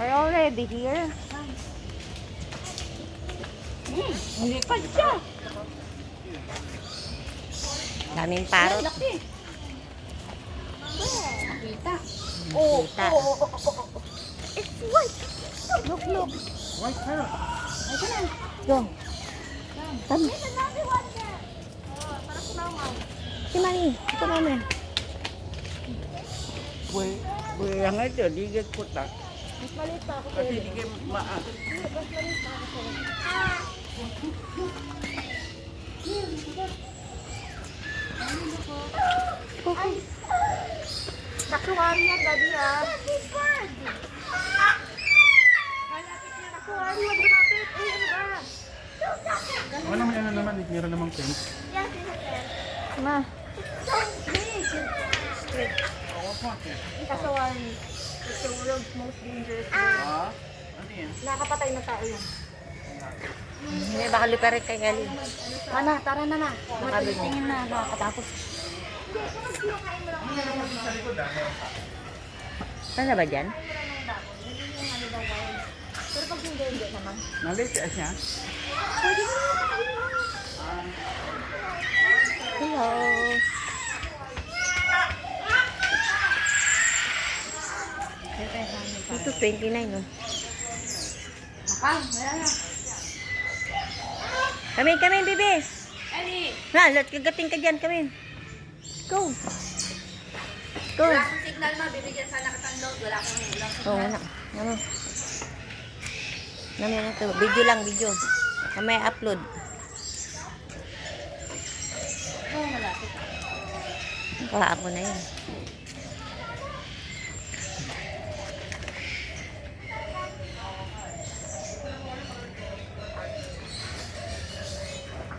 We're already here. Hindi pa siya. Daming parot. Laki. Kita. Kita. It's white. Look, look. White parrot. Ito na. Go. Come. There's another one there. Parang kumaw. Si Manny. Ito namin. Yang aja digigit kotak. Mas maliit pa ako. Kasi digigit maas. Mas maliit pa ako. Ay! Nakuwari yan, Daddy, ah. Malapit yan. Nakuwari, wag lumapit. Ay, ano ba? Ano naman ano naman, meron namang tent. Yes, it's a tent. Ma. So big. Kasawari. It's the world's most dangerous bird. Ano yan? Nakapatay na tao yan. Hindi, baka luparin kay Gali. Mana, tara na na. Makabi mo. Tingin na, nakakatakot. Saan na ba dyan? Pero pag hindi naman. Nalit siya. Pwede mo Hello. Ito 29, no? Wala na. Kamin, bibi. Ali! Na, kagating ka dyan, kamin. Go. Go. Wala akong signal ma, bibigyan sana kitang load. Wala akong ulang Oo, wala. Ano? Namaya na to. Video lang, video. Mamaya upload. Oo, malapit. Kuhaan ko na yun.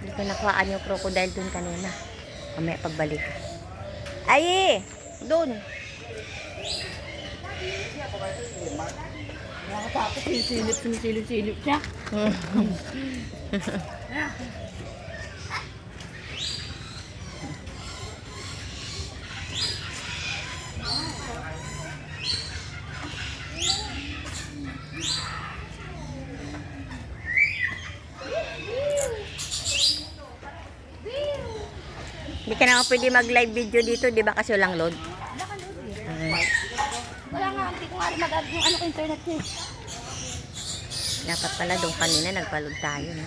Hindi ko nakuhaan yung crocodile dun kanina. Mamaya pagbalik. Ay! Dun! Nakatapos, sumisilip siya. Hindi ka naman pwede mag-live video dito, di ba? Kasi walang load. Wala nga, hindi ko nga rin mag-add yung ano ko internet ko. Dapat pala doon kanina nagpalog tayo. No?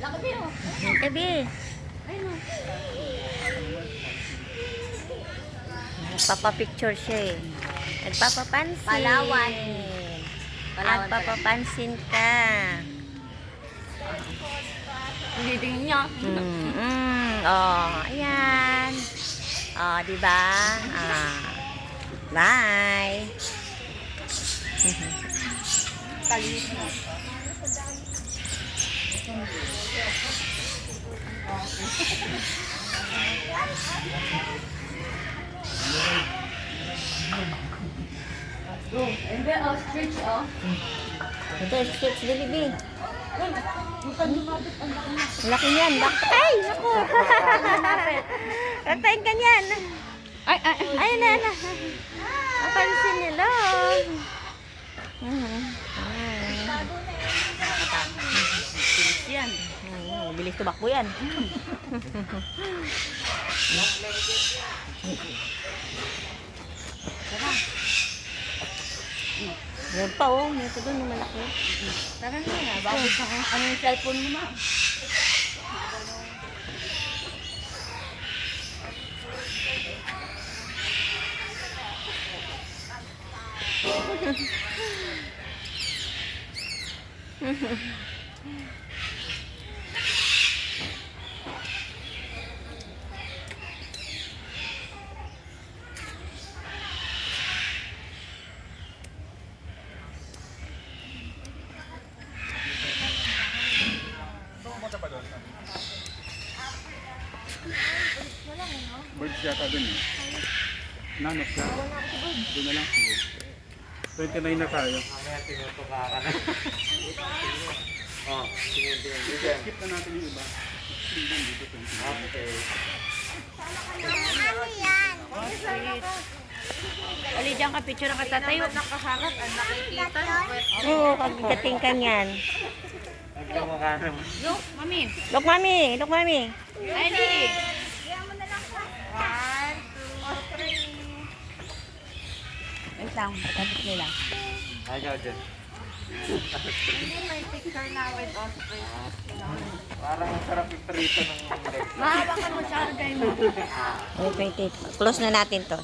Laki ba yun? Tabi. Ayun o. Nagpapapicture siya eh. Nagpapapansin. Palawan. Nagpapapansin ka. Hindi din niya. Oh, ayan. Oh, di ba? Bye. Talis mo. Hindi, ostrich, oh. Ito, stretch delivery. Bukan lumapit ang laki na. Laki niyan. Ay, naku. Ratayin ka niyan. Ay, na. Napansin nila. Bilis yan. Bilis tumakbo yan. Meron pa oh. Meron pa doon yung malaki. Tara na nga. Bakit ano yung cellphone mo na? Birds yata dun eh. Nanok siya. Doon na lang sige. 29 na tayo. Oh, sige, sige. Sige. Skip na natin yung iba. Dito, Okay. Ali, diyan ka, picture ka tatayo. Nakaharap, ang nakikita. Oo, kagating ka niyan. Nagkamukha naman. Look, mami. Look, mami. Look, mami. Ay, di. 1, 2, 3. Wait lang, patapos nila. Ayaw dyan. Hindi may picture na with osprey. Parang masarap yung prito ng leg. Mahawakan mo siya, order mo. Wait, wait, wait. Close na natin to.